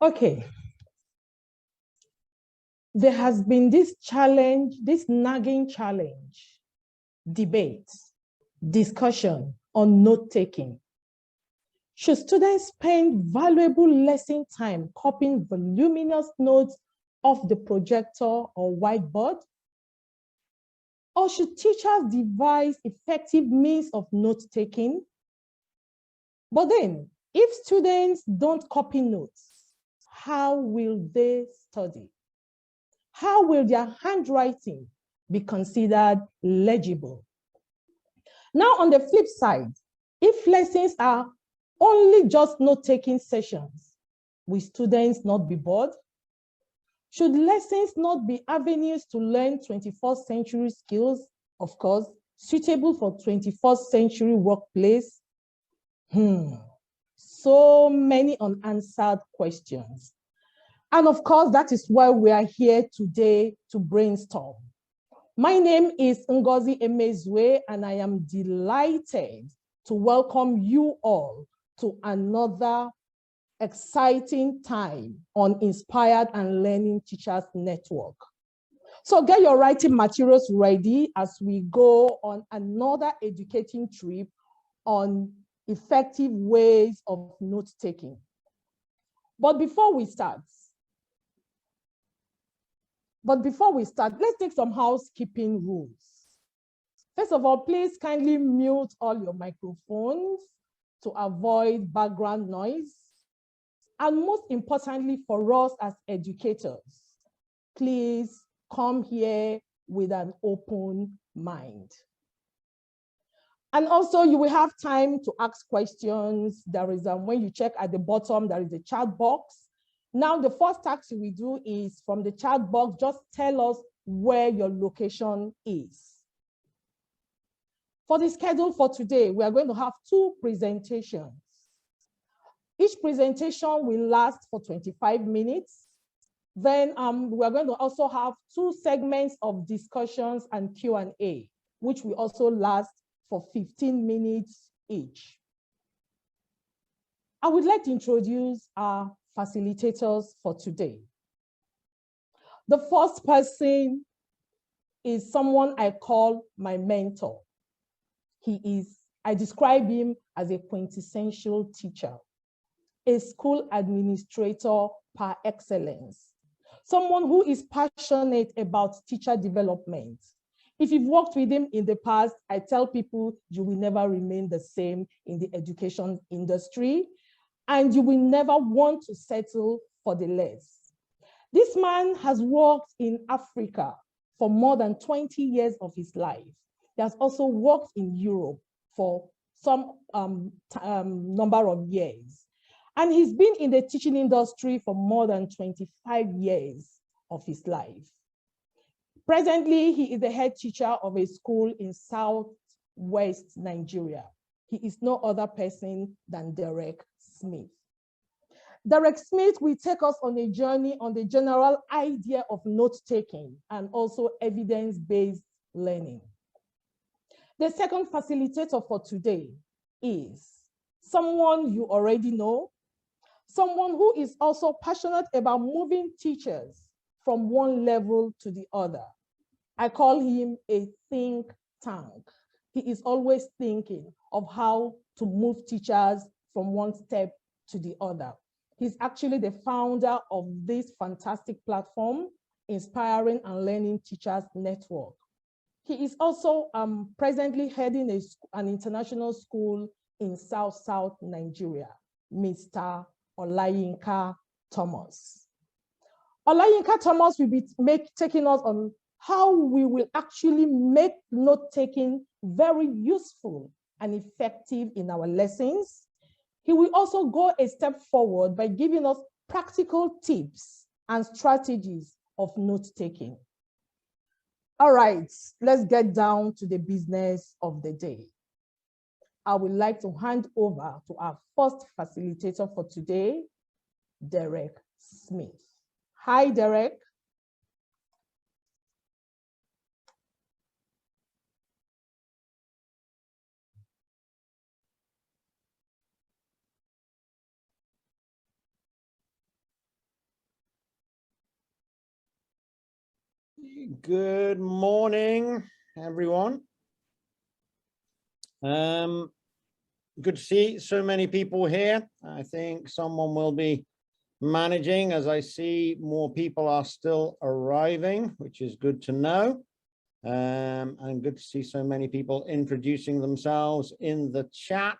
Okay. There has been this challenge, this nagging challenge, debate, discussion on note-taking. Should students spend valuable lesson time copying voluminous notes off the projector or whiteboard? Or should teachers devise effective means of note-taking? But then, if students don't copy notes, how will they study? How will their handwriting be considered legible? Now, on the flip side, if lessons are only just note-taking sessions, will students not be bored? Should lessons not be avenues to learn 21st century skills, of course, suitable for 21st century workplace? So many unanswered questions. And of course, that is why we are here today to brainstorm. My name is Ngozi Emezue, and I am delighted to welcome you all to another exciting time on Inspired and Learning Teachers Network. So get your writing materials ready as we go on another educating trip on effective ways of note-taking. But before we start, let's take some housekeeping rules. First of all, please kindly mute all your microphones to avoid background noise. And most importantly for us as educators, please come here with an open mind. And also you will have time to ask questions. There is, when you check at the bottom, there is a chat box. Now, the first task we do is from the chat box, just tell us where your location is. For the schedule for today, we are going to have 2 presentations. Each presentation will last for 25 minutes. Then we are going to also have 2 segments of discussions and Q&A, which will also last for 15 minutes each. I would like to introduce our facilitators for today. The first person is someone I call my mentor. I describe him as a quintessential teacher, a school administrator par excellence, someone who is passionate about teacher development. If you've worked with him in the past, I tell people you will never remain the same in the education industry, and you will never want to settle for the less. This man has worked in Africa for more than 20 years of his life. He has also worked in Europe for some number of years. And he's been in the teaching industry for more than 25 years of his life. Presently, he is the head teacher of a school in Southwest Nigeria. He is no other person than Derek Smith. Derek Smith will take us on a journey on the general idea of note-taking and also evidence-based learning. The second facilitator for today is someone you already know, someone who is also passionate about moving teachers from one level to the other. I call him a think tank. He is always thinking of how to move teachers from one step to the other. He's actually the founder of this fantastic platform, Inspiring and Learning Teachers Network. He is also presently heading an international school in South Nigeria, Mr. Olayinka Thomas. Olayinka Thomas will be taking us on how we will actually make note-taking very useful and effective in our lessons. He will also go a step forward by giving us practical tips and strategies of note-taking. All right, let's get down to the business of the day. I would like to hand over to our first facilitator for today, Derek Smith. Hi, Derek. Good morning, everyone. Good to see so many people here. I think someone will be managing as I see more people are still arriving, which is good to know. And good to see so many people introducing themselves in the chat.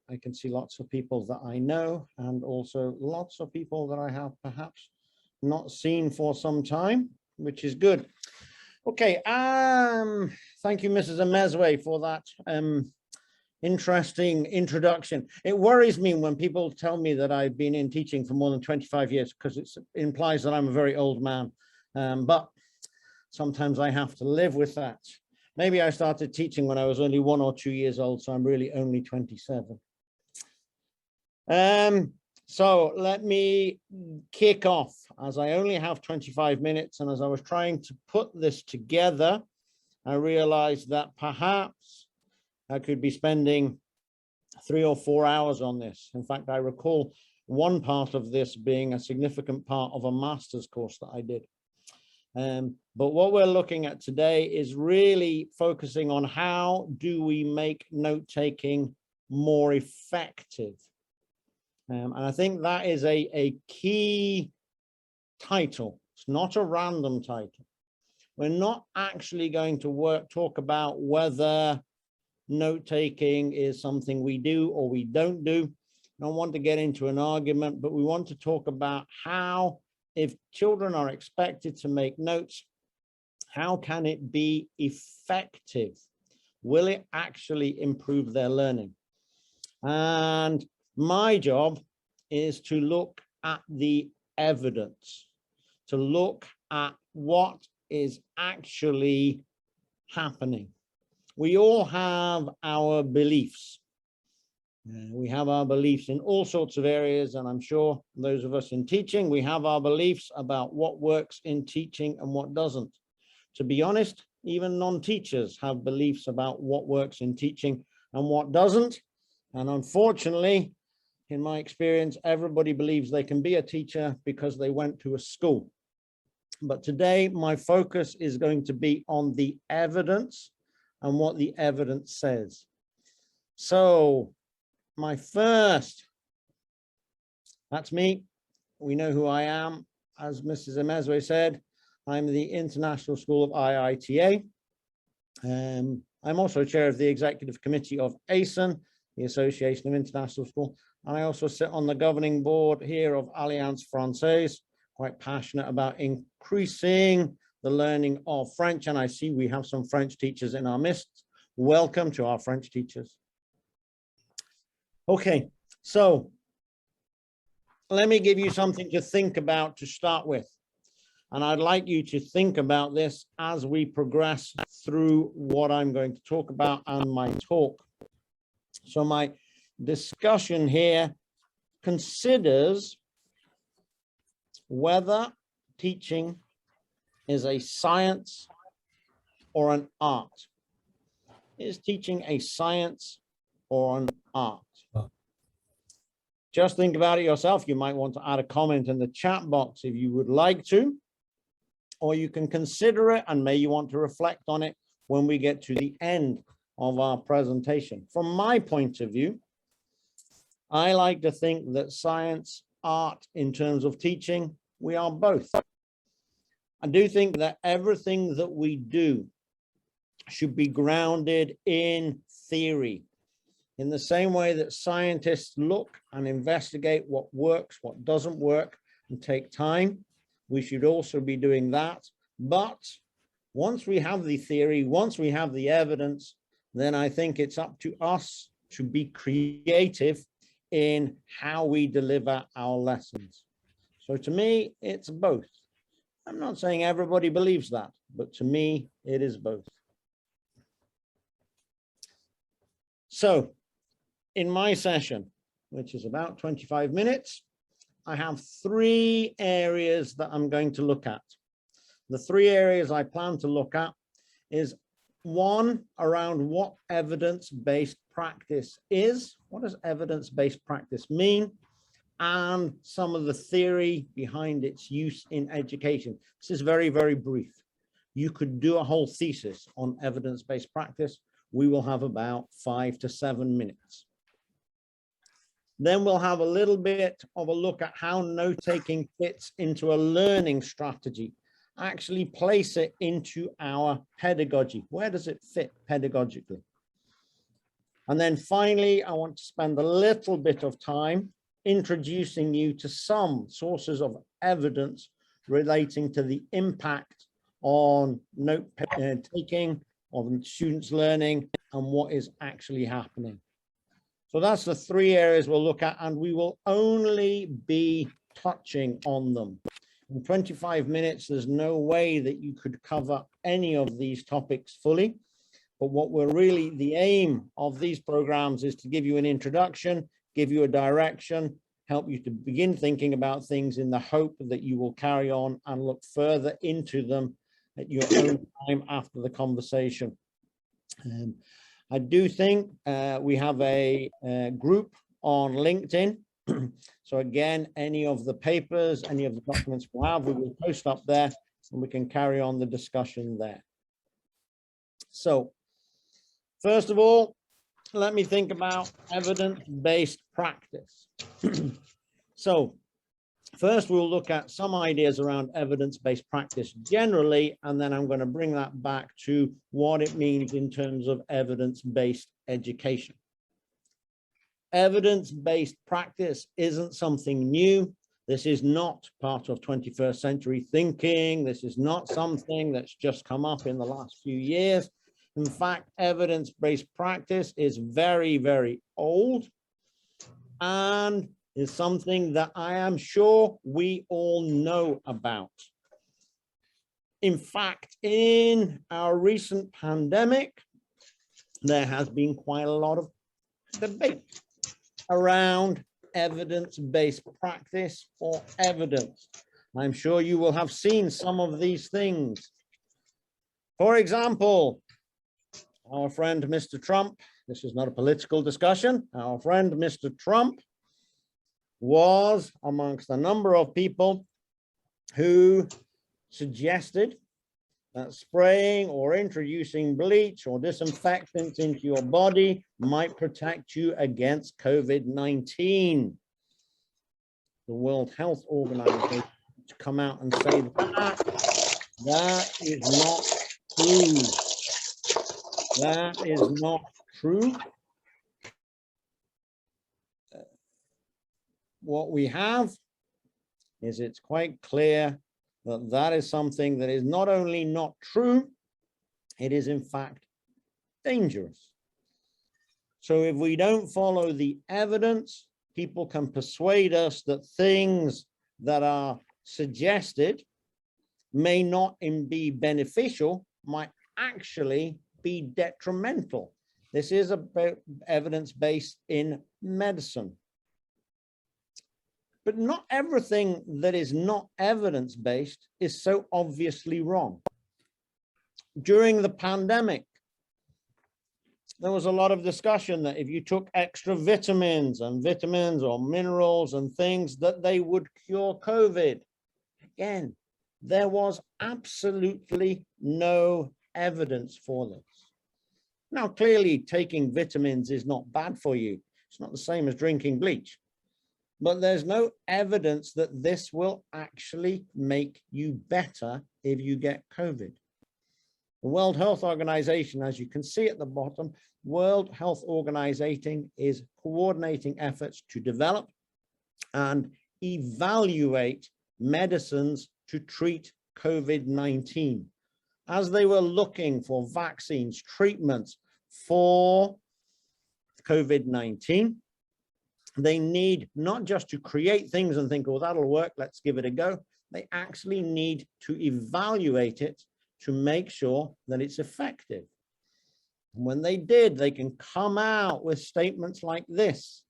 I can see lots of people that I know and also lots of people that I have perhaps not seen for some time, which is good. Okay, thank you, Mrs. Emezwe, for that interesting introduction. It worries me when people tell me that I've been in teaching for more than 25 years because it implies that I'm a very old man, but sometimes I have to live with that. Maybe I started teaching when I was only 1 or 2 years old, so I'm really only 27. So let me kick off, as I only have 25 minutes, and as I was trying to put this together, I realized that perhaps I could be spending 3 or 4 hours on this. In fact, I recall one part of this being a significant part of a master's course that I did. But what we're looking at today is really focusing on how do we make note-taking more effective. And I think that is a key title. It's not a random title. We're not actually going to talk about whether note-taking is something we do or we don't do. I don't want to get into an argument, but we want to talk about how, if children are expected to make notes, how can it be effective? Will it actually improve their learning? And my job is to look at the evidence, to look at what is actually happening. We all have our beliefs. We have our beliefs in all sorts of areas, and I'm sure those of us in teaching, we have our beliefs about what works in teaching and what doesn't. To be honest, even non-teachers have beliefs about what works in teaching and what doesn't. And unfortunately, in my experience, everybody believes they can be a teacher because they went to a school. But today, my focus is going to be on the evidence and what the evidence says. So my first, that's me. We know who I am. As Mrs. Emezwe said, I'm the International School of IITA. I'm also chair of the executive committee of ASIN, the Association of International Schools. And I also sit on the governing board here of Alliance Française, quite passionate about increasing the learning of French. And I see we have some French teachers in our midst. Welcome to our French teachers. Okay, so let me give you something to think about to start with. And I'd like you to think about this as we progress through what I'm going to talk about and my talk. So my discussion here considers whether teaching is a science or an art. Is teaching a science or an art? Just think about it yourself. You might want to add a comment in the chat box if you would like to, or you can consider it and may you want to reflect on it when we get to the end of our presentation. From my point of view, I like to think that science, art, in terms of teaching, we are both. I do think that everything that we do should be grounded in theory. In the same way that scientists look and investigate what works, what doesn't work, and take time, we should also be doing that. But once we have the theory, once we have the evidence, then I think it's up to us to be creative in how we deliver our lessons. So to me, it's both. I'm not saying everybody believes that, but to me, it is both. So in my session, which is about 25 minutes, I have 3 areas that I'm going to look at. The 3 areas I plan to look at is 1, around what evidence-based practice is. What does evidence-based practice mean? and some of the theory behind its use in education. This is very, very brief. You could do a whole thesis on evidence-based practice. We will have about 5 to 7 minutes. Then we'll have a little bit of a look at how note-taking fits into a learning strategy. Actually place it into our pedagogy. Where does it fit pedagogically? And then finally, I want to spend a little bit of time introducing you to some sources of evidence relating to the impact on note taking, on students learning, and what is actually happening. So that's the 3 areas we'll look at, and we will only be touching on them. In 25 minutes, there's no way that you could cover any of these topics fully. But what the aim of these programs is to give you an introduction, give you a direction, help you to begin thinking about things in the hope that you will carry on and look further into them at your own time after the conversation. I do think we have a group on LinkedIn. So again, any of the papers, any of the documents we have, we will post up there and we can carry on the discussion there. So first of all, let me think about evidence-based practice. So first, we'll look at some ideas around evidence-based practice generally, and then I'm going to bring that back to what it means in terms of evidence-based education. Evidence-based practice isn't something new. This is not part of 21st century thinking. This is not something that's just come up in the last few years. In fact, evidence-based practice is very, very old and is something that I am sure we all know about. In fact, in our recent pandemic, there has been quite a lot of debate around evidence-based practice or evidence. I'm sure you will have seen some of these things. For example, our friend, Mr. Trump, this is not a political discussion. Our friend, Mr. Trump, was amongst a number of people who suggested that spraying or introducing bleach or disinfectants into your body might protect you against COVID-19. The World Health Organization to come out and say that is not true. That is not true. What we have is it's quite clear that that is something that is not only not true, it is in fact dangerous. So if we don't follow the evidence, people can persuade us that things that are suggested may not be beneficial, might actually be detrimental. This is about evidence-based in medicine. But not everything that is not evidence-based is so obviously wrong. During the pandemic, there was a lot of discussion that if you took extra vitamins or minerals and things, that they would cure COVID. Again, there was absolutely no evidence for this. Now, clearly, taking vitamins is not bad for you. It's not the same as drinking bleach. But there's no evidence that this will actually make you better if you get COVID. The World Health Organization, as you can see at the bottom, World Health Organization is coordinating efforts to develop and evaluate medicines to treat COVID-19. As they were looking for vaccines, treatments for COVID-19, they need not just to create things and think, oh, that'll work, let's give it a go. They actually need to evaluate it to make sure that it's effective. And when they did, they can come out with statements like this.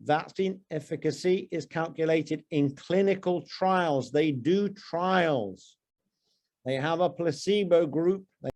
Vaccine efficacy is calculated in clinical trials. They do trials. They have a placebo group. They